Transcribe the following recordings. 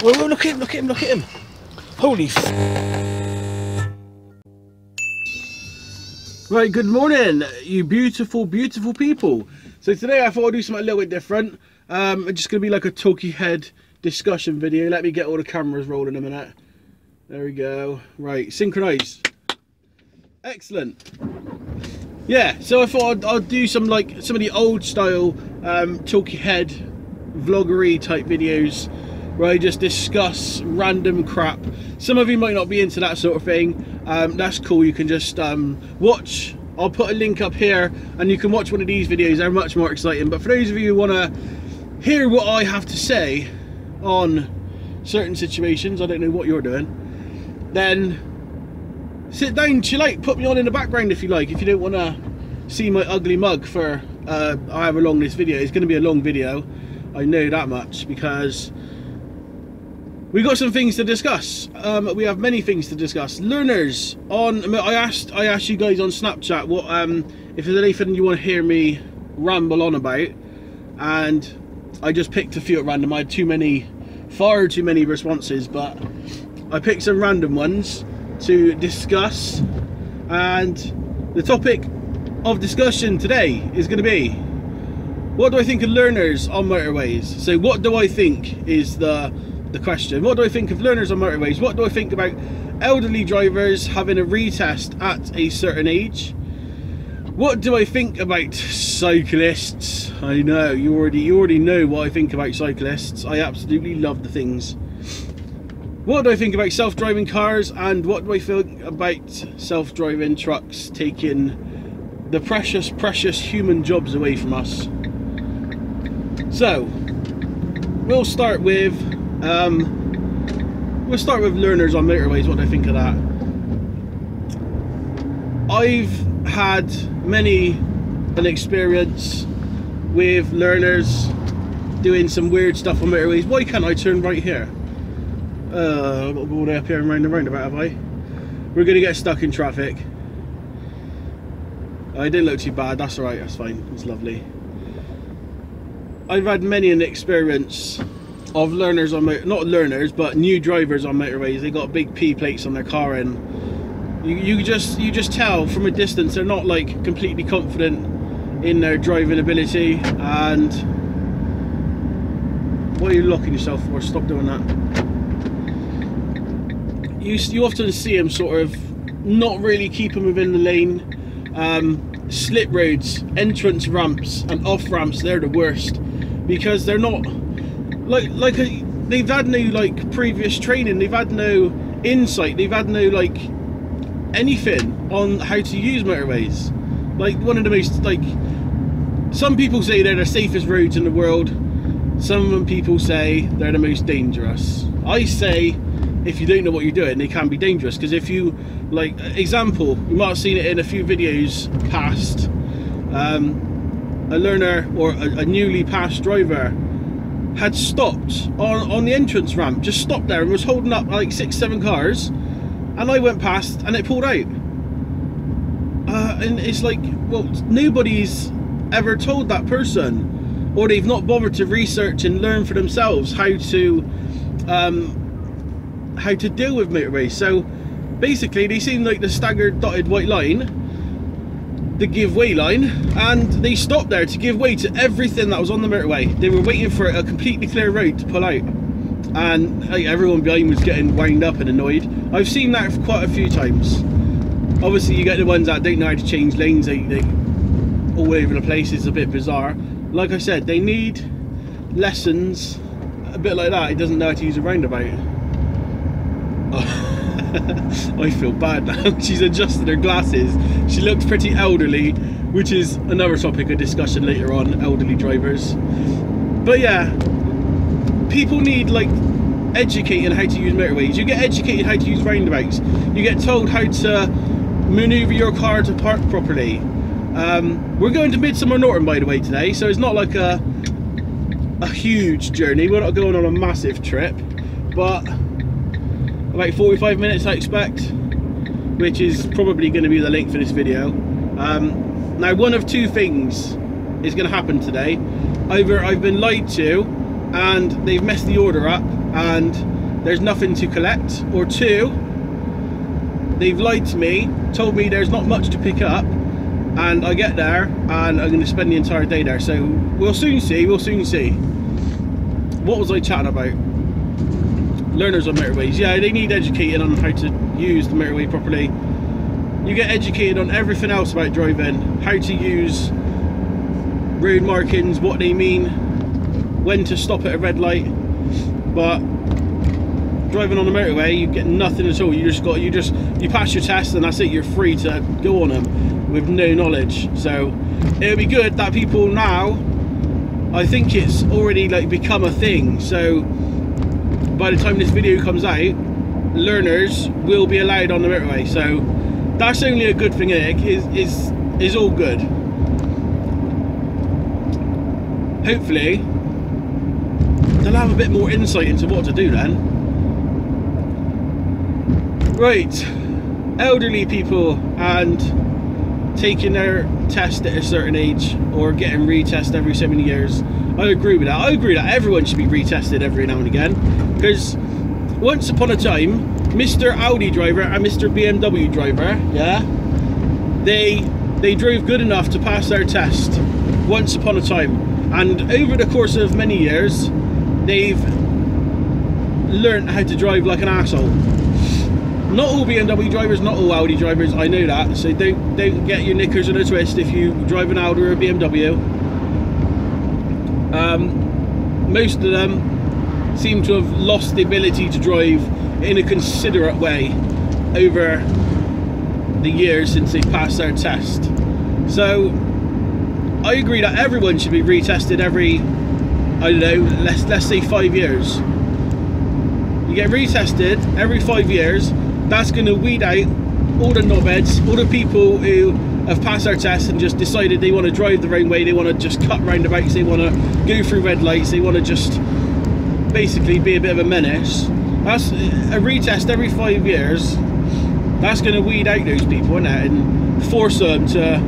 Oh, look at him, look at him, look at him. Holy f... Right, good morning, you beautiful, beautiful people. So today I thought I'd do something a little bit different. It's just going to be like a talkie head discussion video. Let me get all the cameras rolling a minute. There we go. Right, synchronise. Excellent. Yeah, so I thought I'd do some of the old style talkie head vloggery type videos where I just discuss random crap. Some of you might not be into that sort of thing. That's cool. You can just watch. I'll put a link up here and you can watch one of these videos. They're much more exciting. But for those of you who want to hear what I have to say on certain situations, I don't know what you're doing, then sit down, chill out, put me on in the background if you like. If you don't want to see my ugly mug for however long this video is. Going to be a long video, I know that much, because we got some things to discuss. We have many things to discuss. Learners on. I asked you guys on Snapchat what if there's anything you want to hear me ramble on about, and I just picked a few at random. I had far too many responses, but I picked some random ones to discuss. And the topic of discussion today is going to be, what do I think of learners on motorways? So what do I think is the question. What do I think of learners on motorways? What do I think about elderly drivers having a retest at a certain age? What do I think about cyclists? I know you already know what I think about cyclists. I absolutely love the things. What do I think about self-driving cars, and what do I think about self-driving trucks taking the precious human jobs away from us? So we'll start with learners on motorways. What do I think of that? I've had an experience with learners doing some weird stuff on motorways. Why can't I turn right here? I've got to go all the way up here and round the roundabout, have I? We're going to get stuck in traffic. I didn't look too bad, that's alright, that's fine, it's lovely. I've had many an experience of learners on not learners, but new drivers on motorways. They got big P plates on their car, and you just tell from a distance they're not like completely confident in their driving ability. And what are you locking yourself for? Stop doing that. You often see them sort of not really keeping within the lane. Slip roads, entrance ramps and off ramps, they're the worst, because they're not they've had no previous training, they've had no insight, they've had no anything on how to use motorways. One of the most, some people say they're the safest roads in the world, some people say they're the most dangerous. I say if you don't know what you're doing, they can be dangerous, because if you, example, you might have seen it in a few videos past, a learner or a newly passed driver had stopped on the entrance ramp, just stopped there and was holding up 6-7 cars, and I went past and it pulled out. And it's well, nobody's ever told that person, or they've not bothered to research and learn for themselves how to deal with motorways. So basically they seem like the staggered dotted white line, the give way line, and they stopped there to give way to everything that was on the motorway. They were waiting for a completely clear road to pull out, and everyone behind was getting wound up and annoyed. I've seen that quite a few times. Obviously you get the ones that don't know how to change lanes, they all over the place. It's a bit bizarre. Like I said, they need lessons a bit like that. He doesn't know how to use a roundabout. I feel bad now. She's adjusted her glasses. She looks pretty elderly, which is another topic of discussion later on, elderly drivers. But yeah, people need educating how to use motorways. You get educated how to use roundabouts. You get told how to maneuver your car to park properly. We're going to Midsummer Norton, by the way, today, so it's not like a huge journey. We're not going on a massive trip, but about 45 minutes I expect, which is probably going to be the length for this video. Now, one of two things is going to happen today. Either I've been lied to and they've messed the order up and there's nothing to collect, or 2, they've lied to me, told me there's not much to pick up, and I get there and I'm going to spend the entire day there. So we'll soon see, What was I chatting about? Learners on motorways. Yeah, they need educated on how to use the motorway properly. You get educated on everything else about driving, how to use road markings, what they mean, when to stop at a red light. But driving on the motorway, you get nothing at all. You pass your test and that's it. You're free to go on them with no knowledge. So it'll be good that people now, I think it's already like become a thing, so by the time this video comes out, learners will be allowed on the motorway. So that's only a good thing. Is all good. Hopefully they'll have a bit more insight into what to do then. Right, elderly people and taking their test at a certain age, or getting retested every so many years. I agree with that. I agree that everyone should be retested every now and again, because once upon a time, Mr. Audi driver and Mr. BMW driver, yeah, they drove good enough to pass their test once upon a time, and over the course of many years, they've learned how to drive like an asshole. Not all BMW drivers, not all Audi drivers, I know that, so don't get your knickers in a twist if you drive an Audi or a BMW. Most of them seem to have lost the ability to drive in a considerate way over the years since they passed their test. So I agree that everyone should be retested every, I don't know, let's say 5 years. You get retested every 5 years. That's going to weed out all the knobheads, all the people who have passed their test and just decided they want to drive the wrong way, they want to just cut roundabouts, they want to go through red lights, they want to just basically be a bit of a menace. That's a retest every 5 years. That's going to weed out those people, isn't it? And force them to,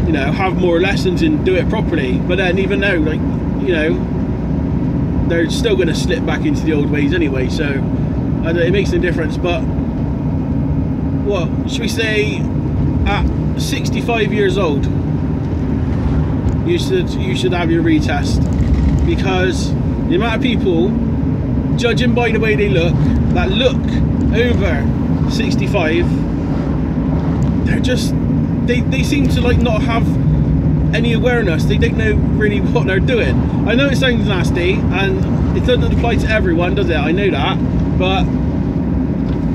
you know, have more lessons and do it properly. But then even though, like, you know, they're still going to slip back into the old ways anyway, so it makes no difference. But what should we say, at 65 years old you should have your retest, because the amount of people, judging by the way they look, that look over 65, they're just they seem to like not have any awareness. They don't know really what they're doing. I know it sounds nasty and it doesn't apply to everyone, does it? I know that. But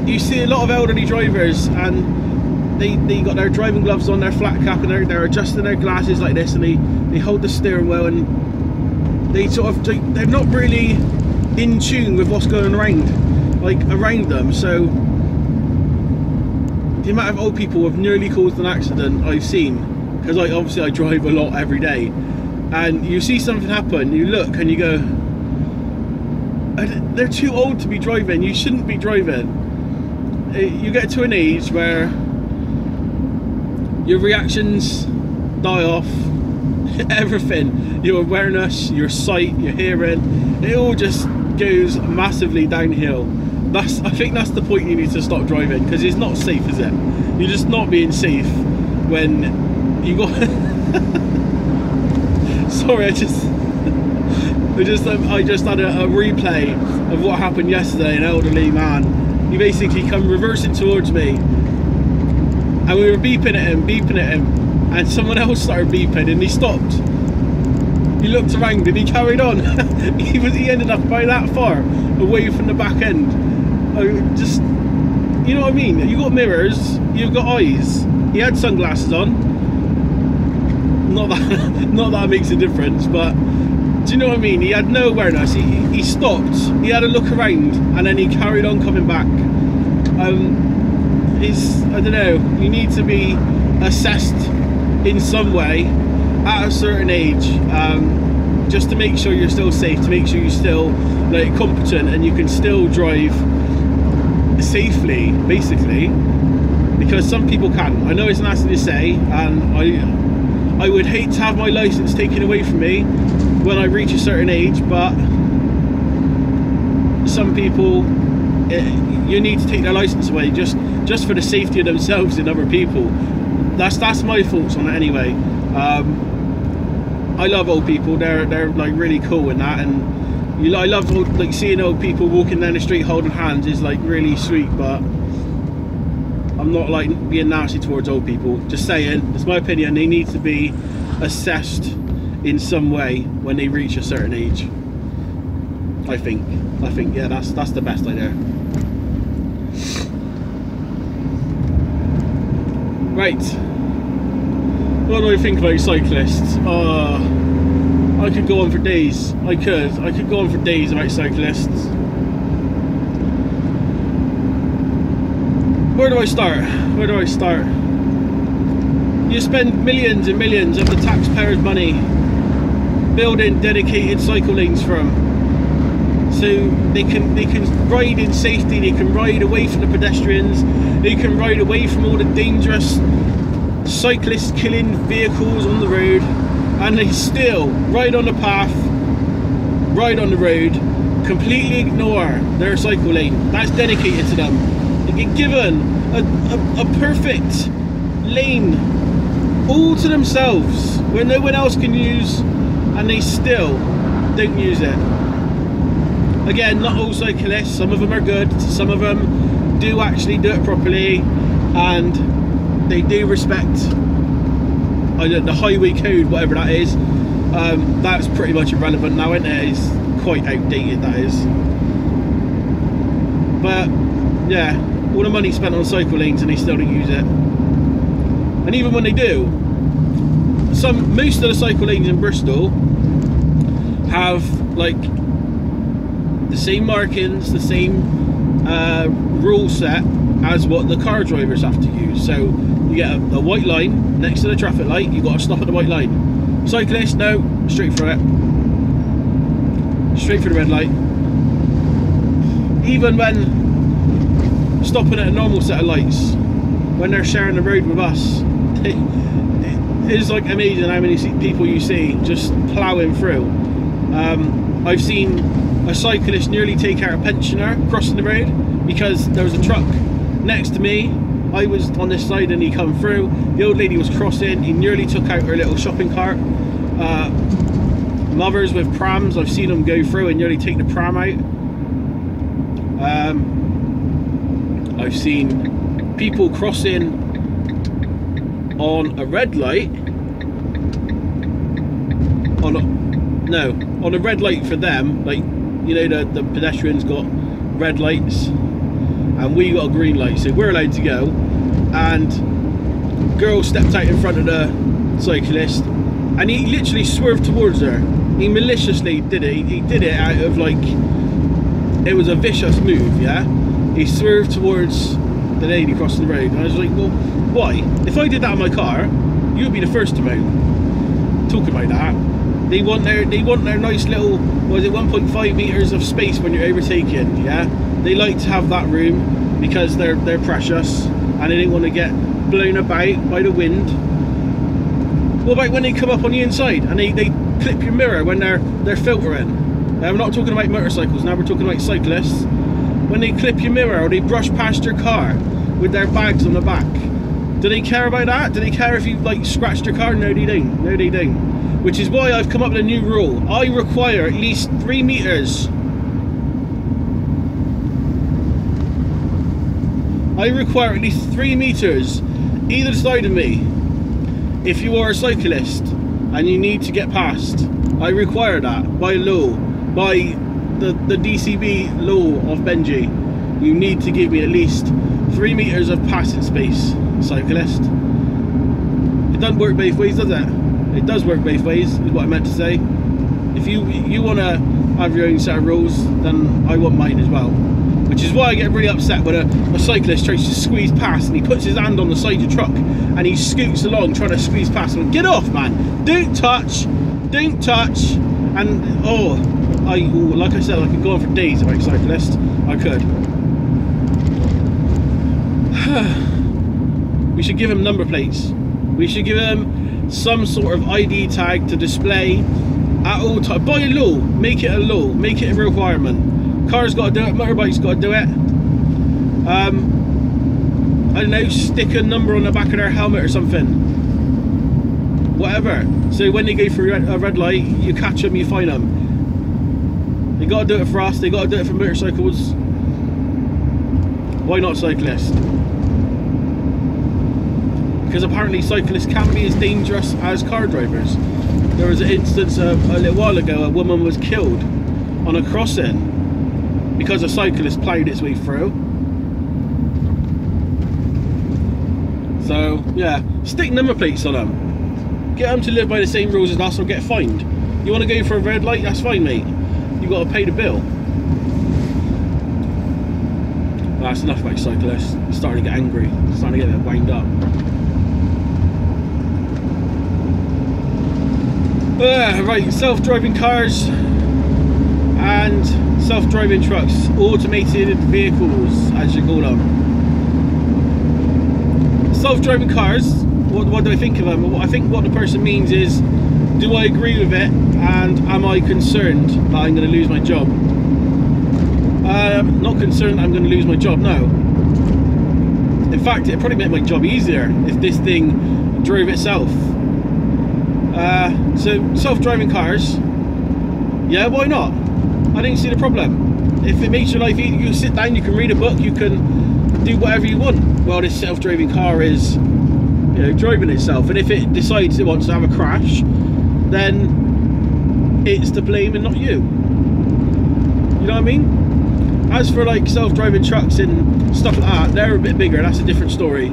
you see a lot of elderly drivers and they got their driving gloves on, their flat cap, and they're adjusting their glasses like this, and they hold the steering wheel, and they sort of, they're not really in tune with what's going around them. So the amount of old people who have nearly caused an accident I've seen, because obviously I drive a lot every day, and you see something happen, you look and you go, they're too old to be driving, you shouldn't be driving. You get to an age where your reactions die off, everything, your awareness, your sight, your hearing, it all just goes massively downhill. I think that's the point you need to stop driving, because it's not safe, is it? You're just not being safe when you got sorry, I just had a replay of what happened yesterday. An elderly man, he basically come reversing towards me, and we were beeping at him, and someone else started beeping, and he stopped. He looked around and he carried on. he ended up about that far away from the back end. Just, you know what I mean? You got mirrors, you've got eyes. He had sunglasses on. Not that makes a difference, but do you know what I mean? He had no awareness. He stopped, he had a look around, and then he carried on coming back. I don't know, you need to be assessed in some way at a certain age, just to make sure you're still safe, to make sure you're still like competent and you can still drive safely, basically, because some people can. I know it's nasty to say, and I would hate to have my license taken away from me when I reach a certain age, but some people, you need to take their license away just for the safety of themselves and other people. That's my thoughts on it anyway. I love old people. They're like really cool in that, and I love like seeing old people walking down the street holding hands is like really sweet. But I'm not like being nasty towards old people. Just saying, it's my opinion. They need to be assessed in some way when they reach a certain age. I think yeah, that's the best idea. Right, what do I think about cyclists? I could go on for days. I could go on for days about cyclists. Where do I start? Where do I start? You spend millions and millions of the taxpayers' money building dedicated cycle lanes for them, so they can ride in safety. They can ride away from the pedestrians. They can ride away from all the dangerous cyclist killing vehicles on the road, and they still ride on the path, ride on the road, completely ignore their cycle lane that's dedicated to them. They get given a perfect lane all to themselves where no one else can use, and they still don't use it. Again, not all cyclists, some of them are good, some of them do actually do it properly, and they do respect the highway code, whatever that is. That's pretty much irrelevant now, isn't it? It's quite outdated, that is. But yeah, all the money spent on cycle lanes and they still don't use it. And even when they do, most of the cycle lanes in Bristol have like the same markings, the same rule set as what the car drivers have to use. So you get a white line next to the traffic light, you've got to stop at the white line. Cyclist, no, straight through it. Straight through the red light. Even when stopping at a normal set of lights, when they're sharing the road with us, it's like amazing how many people you see just ploughing through. I've seen a cyclist nearly take out a pensioner crossing the road because there was a truck next to me. I was on this side and he come through. The old lady was crossing. He nearly took out her little shopping cart. Mothers with prams, I've seen them go through and nearly take the pram out. I've seen people crossing on a red light. On a red light for them, like, you know, the pedestrians got red lights and we got a green light, so we're allowed to go. And girl stepped out in front of the cyclist and he literally swerved towards her. He maliciously did it. He did it out of like, it was a vicious move, yeah? He swerved towards the lady crossing the road and I was like, well, why? If I did that in my car, you would be the first to move. Talk about that. They want their nice little, what is it, 1.5 meters of space when you're overtaking, yeah? They like to have that room because they're precious and they don't want to get blown about by the wind. What about when they come up on the inside and they clip your mirror when they're filtering? We're not talking about motorcycles now, we're talking about cyclists. When they clip your mirror or they brush past your car with their bags on the back, do they care about that? Do they care if you like scratched your car? No, they don't. No, they don't. Which is why I've come up with a new rule. I require at least 3 meters. I require at least 3 meters either side of me. If you are a cyclist and you need to get past, I require that by law, by the dcb law of Benji. You need to give me at least 3 meters of passing space, cyclist. It doesn't work both ways, does it? It does work both ways, is what I meant to say. If you want to have your own set of rules, then I want mine as well. Which is why I get really upset when a cyclist tries to squeeze past and he puts his hand on the side of the truck and he scoots along trying to squeeze past him. Get off, man! Don't touch! Don't touch! And like I said, I could go on for days about cyclists. I could. We should give him number plates. We should give him some sort of ID tag to display at all times. By law, make it a law, make it a requirement. Car's got to do it, motorbike's got to do it. I don't know, stick a number on the back of their helmet or something. Whatever. So when they go through a red light, you catch them, you fine them. They got to do it for us, they got to do it for motorcycles. Why not cyclists? Because apparently cyclists can be as dangerous as car drivers. There was an instance a little while ago, a woman was killed on a crossing because a cyclist ploughed its way through. So yeah, stick number plates on them. Get them to live by the same rules as us or get fined. You want to go for a red light? That's fine, mate. You got to pay the bill. Well, that's enough about cyclists. I'm starting to get angry. I'm starting to get a bit wound up. Right, self-driving cars and self-driving trucks, automated vehicles, as you call them. Self-driving cars, what do I think of them? I think what the person means is, do I agree with it, and am I concerned that I'm going to lose my job? Not concerned that I'm going to lose my job, no. In fact, it'd probably make my job easier if this thing drove itself. So self-driving cars, yeah, why not? I didn't see the problem. If it makes your life easy, you can sit down, you can read a book, you can do whatever you want. Well, this self-driving car is, you know, driving itself, and if it decides it wants to have a crash, then it's to blame and not you. You know what I mean? As for like self-driving trucks and stuff like that, they're a bit bigger. That's a different story.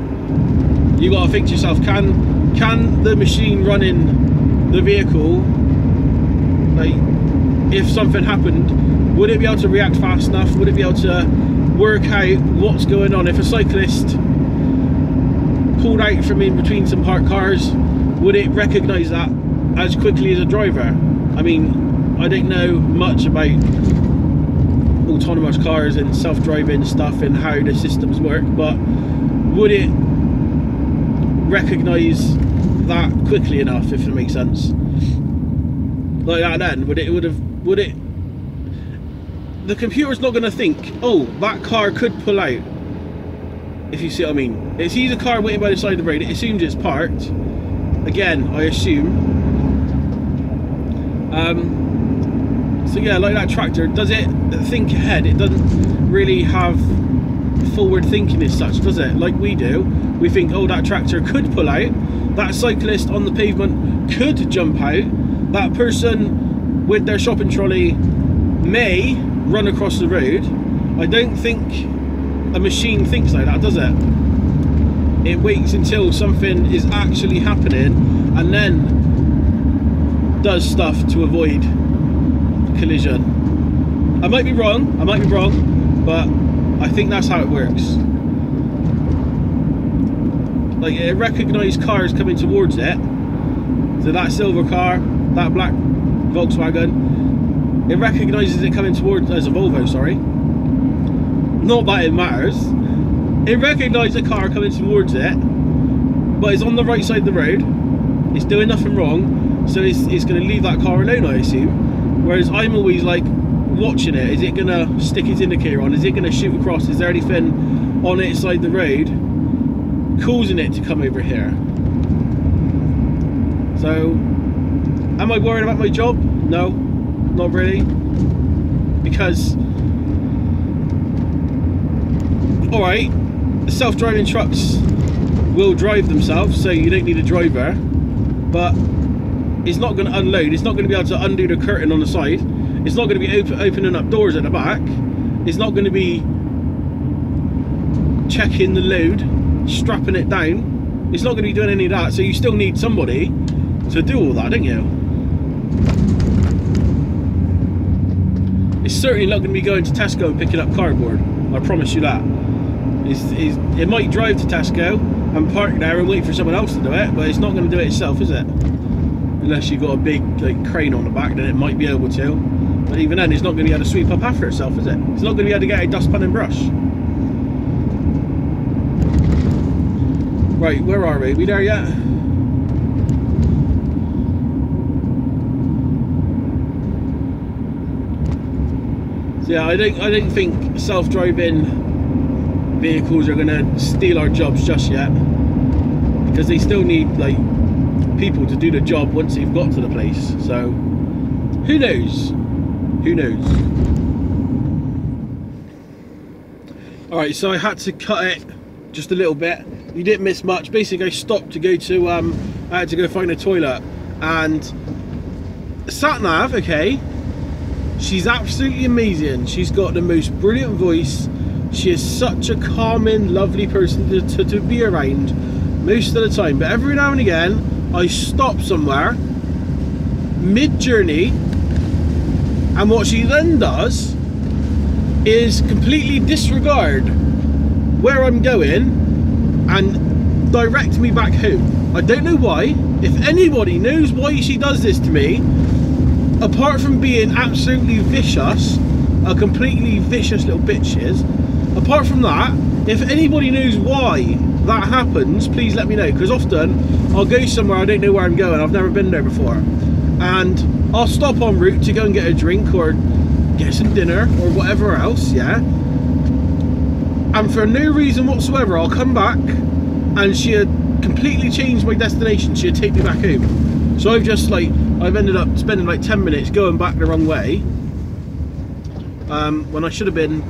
You got to think to yourself: can the machine running the vehicle, like, if something happened, would it be able to react fast enough? Would it be able to work out what's going on? If a cyclist pulled out from in between some parked cars, would it recognise that as quickly as a driver? I mean, I don't know much about autonomous cars and self-driving stuff and how the systems work, but would it recognise that quickly enough, if it makes sense? Like that then, would it the computer's not going to think, oh, that car could pull out, if you see what I mean. It sees a car waiting by the side of the road, it assumes it's parked. Again, I assume. So yeah, like that tractor, does it think ahead? It doesn't really have forward thinking as such, does it? Like we do. We think, oh, that tractor could pull out, that cyclist on the pavement could jump out, that person with their shopping trolley may run across the road. I don't think a machine thinks like that, does it? It waits until something is actually happening and then does stuff to avoid collision. I might be wrong, but I think that's how it works. Like, it recognised cars coming towards it. So that silver car, that black Volkswagen, it recognises it coming towards, as a Volvo, sorry. Not that it matters. It recognises a car coming towards it, but it's on the right side of the road. It's doing nothing wrong, so it's going to leave that car alone, I assume. Whereas I'm always like watching it. Is it going to stick its indicator on? Is it going to shoot across? Is there anything on its side of the road causing it to come over here? So, am I worried about my job? No, not really. Because, alright, the self-driving trucks will drive themselves, so you don't need a driver, but it's not going to unload. It's not going to be able to undo the curtain on the side. It's not going to be opening up doors at the back. It's not going to be checking the load, strapping it down. It's not going to be doing any of that, so you still need somebody to do all that, don't you? It's certainly not going to be going to Tesco and picking up cardboard. I promise you that. It might drive to Tesco and park there and wait for someone else to do it, but it's not going to do it itself, is it? Unless you've got a big like crane on the back, then it might be able to. But even then, it's not going to be able to sweep up after itself, is it? It's not going to be able to get a dustpan and brush. Right, where are we? We there yet? So yeah, I don't think self-driving vehicles are going to steal our jobs just yet, because they still need like people to do the job once they've got to the place. So who knows? Who knows? All right, so I had to cut it just a little bit. You didn't miss much. Basically, I stopped to go to I had to go find a toilet, and sat nav, okay, she's absolutely amazing. She's got the most brilliant voice. She is such a calming, lovely person to be around most of the time. But every now and again, I stop somewhere mid-journey, and what she then does is completely disregard where I'm going and direct me back home. I don't know why. If anybody knows why she does this to me, apart from being absolutely vicious, a completely vicious little bitch she is, apart from that, if anybody knows why that happens, please let me know, because often I'll go somewhere I don't know where I'm going, I've never been there before, and I'll stop en route to go and get a drink or get some dinner or whatever else, yeah, and for no reason whatsoever I'll come back and she'll completely change my destination. She'll take me back home. So I've ended up spending like 10 minutes going back the wrong way, when I should have been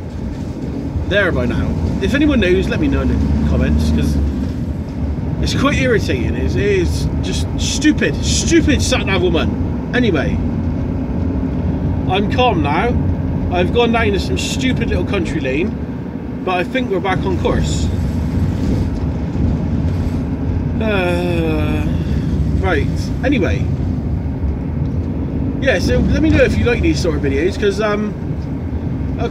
there by now. If anyone knows, let me know in the comments, because it's quite irritating. It is just stupid sat-nav woman. Anyway, I'm calm now. I've gone down to some stupid little country lane, but I think we're back on course. Right, anyway, yeah, so let me know if you like these sort of videos, because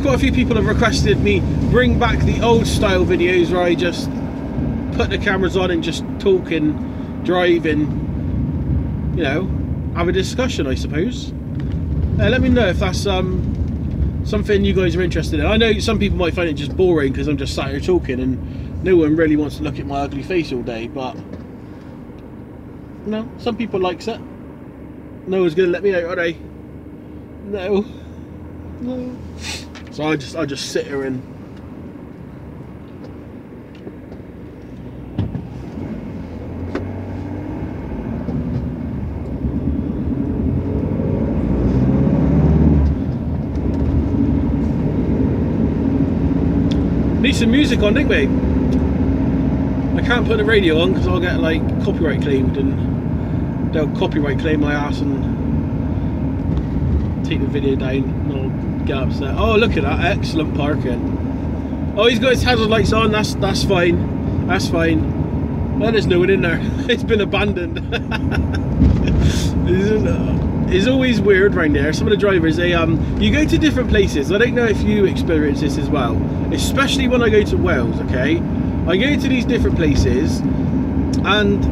quite a few people have requested me bring back the old style videos where I just put the cameras on and just talk and drive and, you know, have a discussion, I suppose. Let me know if that's something you guys are interested in. I know some people might find it just boring because I'm just sat here talking and no one really wants to look at my ugly face all day, but no, some people likes it. No one's gonna let me out, are they? No. So I just sit here and need some music on, don't we? I can't put the radio on because I'll get like copyright claimed, and they'll copyright claim my ass and take the video down, and I'll get upset. Oh, look at that, excellent parking. Oh, he's got his hazard lights on. That's fine. That's fine. Well, there's no one in there. It's been abandoned. It's always weird around there. Some of the drivers, they you go to different places. I don't know if you experience this as well, especially when I go to Wales. Okay, I go to these different places, and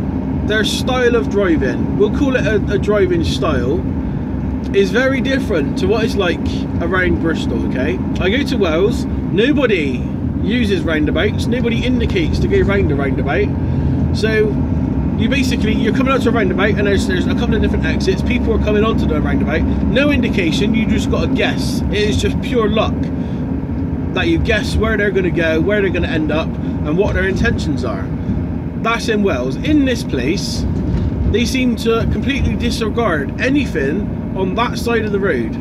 their style of driving, we'll call it a driving style, is very different to what it's like around Bristol. Okay, I go to Wales, nobody uses roundabouts, nobody indicates to go round a roundabout, so you're coming out to a roundabout and there's a couple of different exits, people are coming onto the roundabout, no indication, you just got to guess. It is just pure luck that you guess where they're going to go, where they're going to end up, and what their intentions are. That's in Wales. In this place, they seem to completely disregard anything on that side of the road,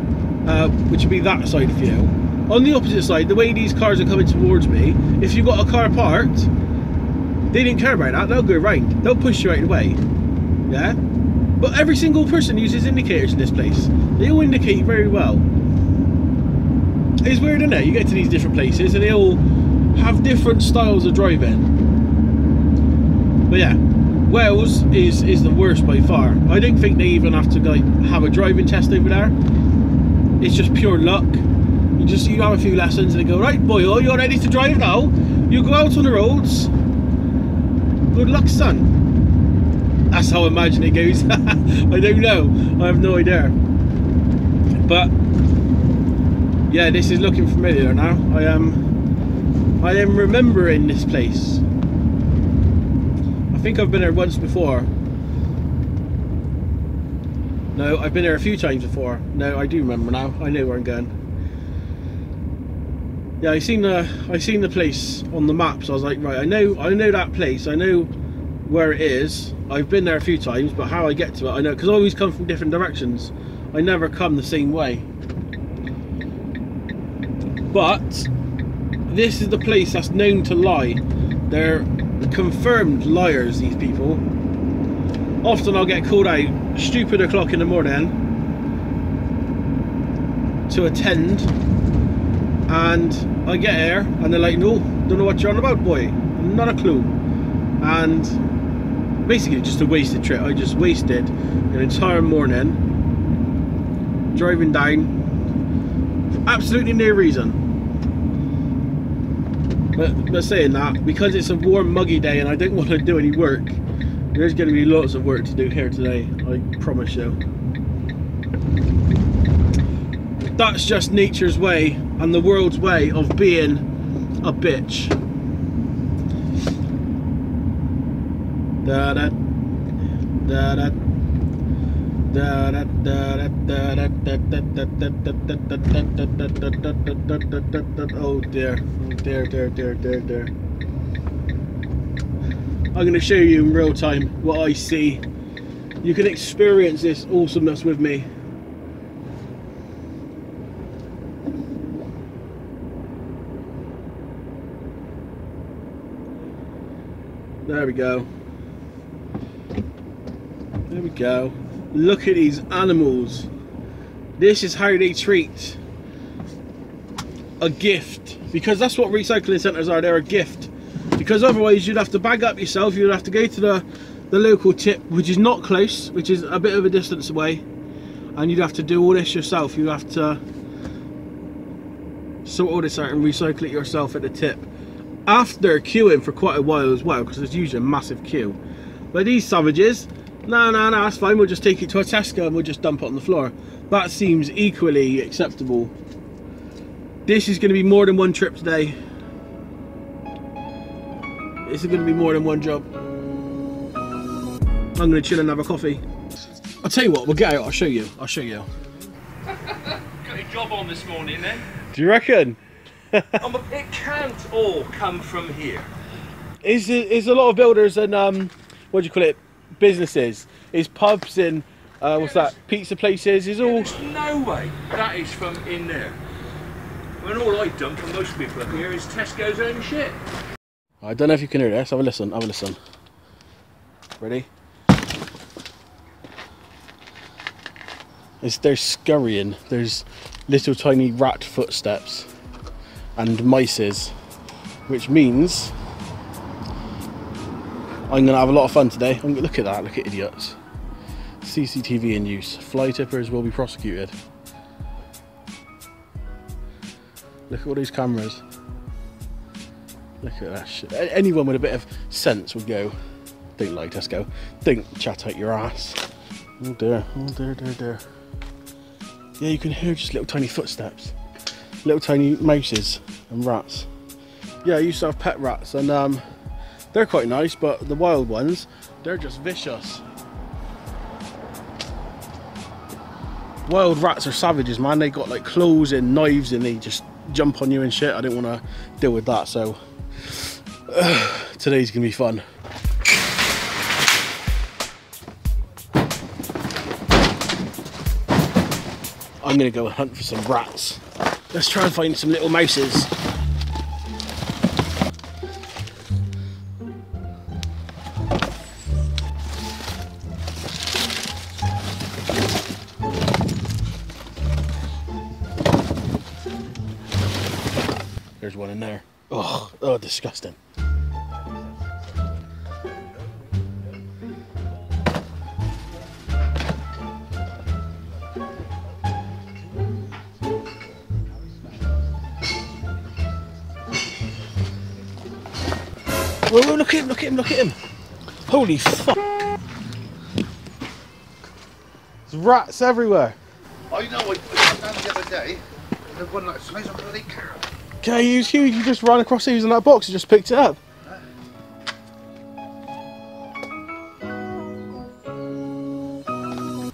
which would be that side of you. On the opposite side, the way these cars are coming towards me, if you've got a car parked, they didn't care about that, they'll go round, they'll push you out of the way, yeah? But every single person uses indicators in this place. They all indicate very well. It's weird, isn't it? You get to these different places and they all have different styles of driving. But yeah, Wales is the worst by far. I don't think they even have to like have a driving test over there. It's just pure luck. You have a few lessons and they go, right boy, oh, you're ready to drive now? You go out on the roads. Good luck, son. That's how I imagine it goes. I don't know. I have no idea. But yeah, this is looking familiar now. I am remembering this place. I think I've been there once before. No, I've been there a few times before. No, I do remember now. I know where I'm going. Yeah, I seen the place on the maps. I was like, right, I know that place. I know where it is. I've been there a few times, but how I get to it, I know, because I always come from different directions. I never come the same way. But this is the place that's known to lie. They're confirmed liars, these people. Often I'll get called out stupid o'clock in the morning to attend, and I get here and they're like, no, don't know what you're on about, boy, not a clue. And basically just a wasted trip. I just wasted an entire morning driving down for absolutely no reason. But saying that, because it's a warm muggy day and I don't want to do any work, there's going to be lots of work to do here today, I promise you. That's just nature's way and the world's way of being a bitch. Da da da da da da da da da. Oh dear, dear. I'm going to show you in real time what I see. You can experience this awesomeness with me. There we go. There we go. Look at these animals. This is how they treat a gift, because that's what recycling centres are. They're a gift, because otherwise you'd have to bag up yourself, you'd have to go to the local tip, which is not close, which is a bit of a distance away, and you'd have to do all this yourself. You have to sort all this out and recycle it yourself at the tip, after queuing for quite a while as well, because there's usually a massive queue. But these savages, no, that's fine, we'll just take it to a Tesco and we'll just dump it on the floor. That seems equally acceptable. This is going to be more than one trip today. This is going to be more than one job. I'm going to chill and have a coffee. I'll tell you what, we'll get out, I'll show you. Got your job on this morning then? Do you reckon? It can't all come from here. Is a lot of builders and what do you call it, businesses, is pubs and what's that, pizza places, is all... There's no way that is from in there. When all I dump and most people up here is Tesco's own shit. I don't know if you can hear this, have a listen, Ready? They're scurrying, there's little tiny rat footsteps and mices, which means I'm going to have a lot of fun today. Look at that, look at idiots. CCTV in use. Fly tippers will be prosecuted. Look at all these cameras. Look at that shit. Anyone with a bit of sense would go, don't lie, Tesco, don't chat out your ass. Oh dear, oh dear, dear, dear. Yeah, you can hear just little tiny footsteps. Little tiny mouses and rats. Yeah, I used to have pet rats and they're quite nice, but the wild ones, they're just vicious. Wild rats are savages, man. They got like claws and knives and they just jump on you and shit. I didn't want to deal with that, so today's gonna be fun. I'm gonna go hunt for some rats. Let's try and find some little mouses. There's one in there. Oh, disgusting. Whoa, look at him. Holy fuck. There's rats everywhere. I know, I went down the other day, and there's one like the size of a bloody carrot. Okay, he was huge, you just ran across these in that box and just picked it up.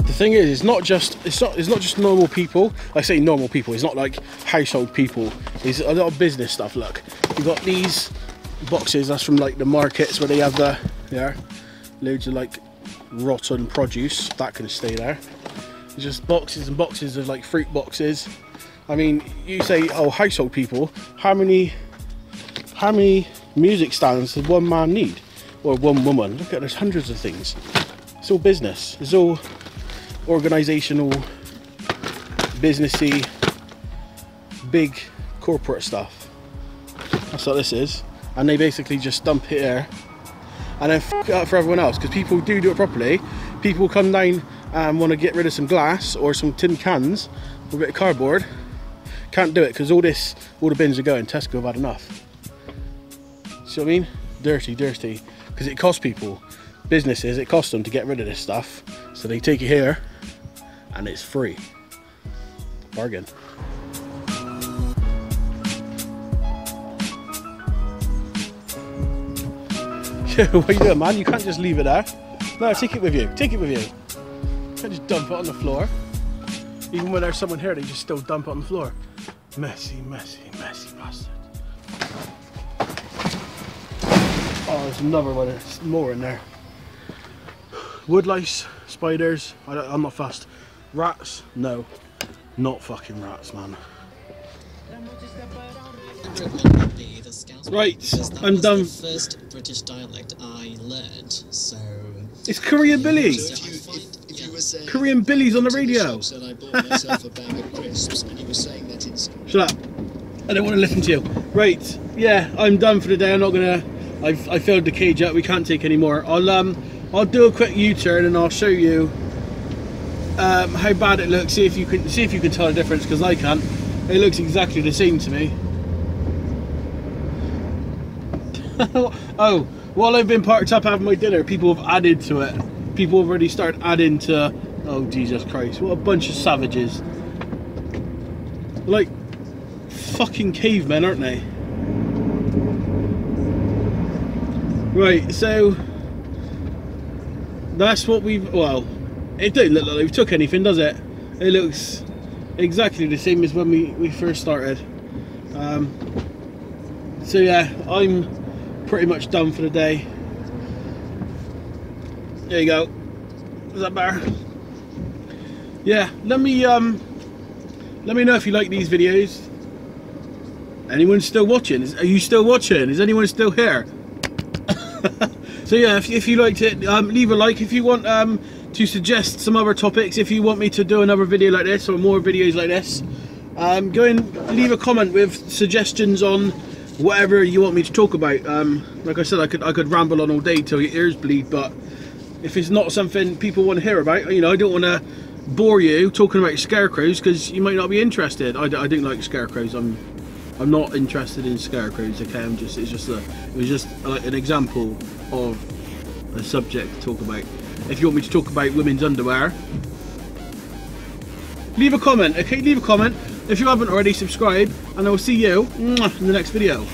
The thing is, it's not just normal people. I say normal people, it's not like household people. is a lot of business stuff. Look, you've got these boxes, that's from like the markets where they have the, loads of like rotten produce, that can stay there. It's just boxes and boxes of like fruit boxes. I mean, you say, oh, household people, how many music stands does one man need? Or one woman? Look at, there's hundreds of things. It's all business, it's all organisational, businessy, big corporate stuff. That's what this is. And they basically just dump it here and then f it up for everyone else, because people do it properly. People come down and want to get rid of some glass or some tin cans or a bit of cardboard. Can't do it because all the bins are going. Tesco have had enough. See what I mean? Dirty, dirty. Because it costs people, businesses, it costs them to get rid of this stuff. So they take it here and it's free. Bargain. What are you doing, man? You can't just leave it there. No, take it with you. Take it with you. You can't just dump it on the floor. Even when there's someone here, they just still dump it on the floor. Messy, messy, messy bastard. Oh, there's another one. There's more in there. Woodlice, spiders. I'm not fussed. Rats? No. Not fucking rats, man. Right, I'm done. The first British dialect I learned, so it's Korean Billy. Korean Billy's on the radio. Shut up. I don't want to listen to you. Right, yeah, I'm done for the day. I'm not gonna. I filled the cage up. We can't take any more. I'll do a quick U-turn and I'll show you how bad it looks. See if you can tell the difference, because I can't. It looks exactly the same to me. Oh, while I've been parked up having my dinner, people have added to it. People have already started adding to. Oh Jesus Christ! What a bunch of savages! Like fucking cavemen, aren't they? Right, so that's what we've. Well, it don't look like we've took anything, does it? It looks exactly the same as when we first started. So yeah, I'm pretty much done for the day. There you go. Is that better? Yeah, let me know if you like these videos. Anyone still watching? Are you still watching? Is anyone still here? So yeah, if you liked it, leave a like. If you want to suggest some other topics, if you want me to do another video like this or more videos like this, go and leave a comment with suggestions on whatever you want me to talk about. Like I said, I could ramble on all day till your ears bleed, but if it's not something people want to hear about, you know, I don't want to bore you talking about scarecrows because you might not be interested. I don't like scarecrows. I'm not interested in scarecrows. Okay, it was just like an example of a subject to talk about. If you want me to talk about women's underwear, leave a comment. Okay, leave a comment. If you haven't already, subscribe, and I will see you in the next video.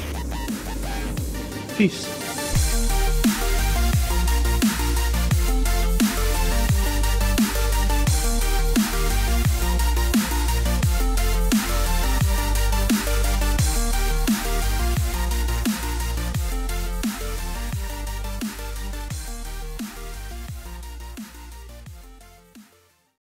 Peace.